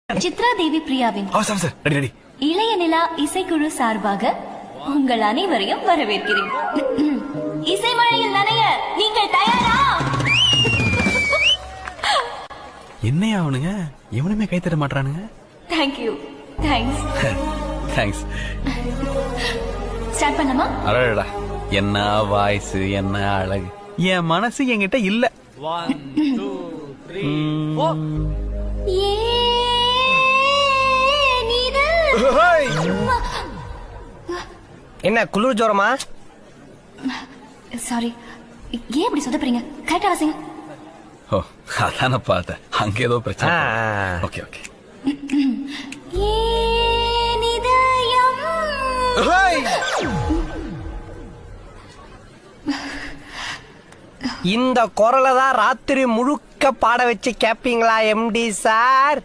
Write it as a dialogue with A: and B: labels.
A: சித்ரா தேவி பிரியாவின் இளைய நிலா இசைக்குழு சார்பாக உங்கள் அனைவரையும் வரவேற்கிறேன். இசை மழையில் நனைய நீங்கள் தயாரா?
B: என்னையா அவனுங்க எவனுமே கை தட்ட மாட்டானுங்க.
A: தேங்க்யூ. தேங்க்ஸ்.
B: தேங்க்ஸ்.
A: ஸ்டார்ட் பண்ணலாமா?
B: அடடா, என்ன வாய்ஸ், என்ன அழகு. என் மனசு என்கிட்ட இல்ல. 1 2 3 4
C: என்ன குளிர் ஜோரமா?
A: சாரி, ஏன் இப்படி சொதப்புறீங்க? கரெக்டா வாசிங்க.
B: ஓ, அதான பார்த்தேன். அங்க ஏதோ பிரச்சனை. Okay okay.
C: இந்த குரலை தான் ராத்திரி முழுக்க பாட வச்சு கேப்பீங்களா எம்டி சார்?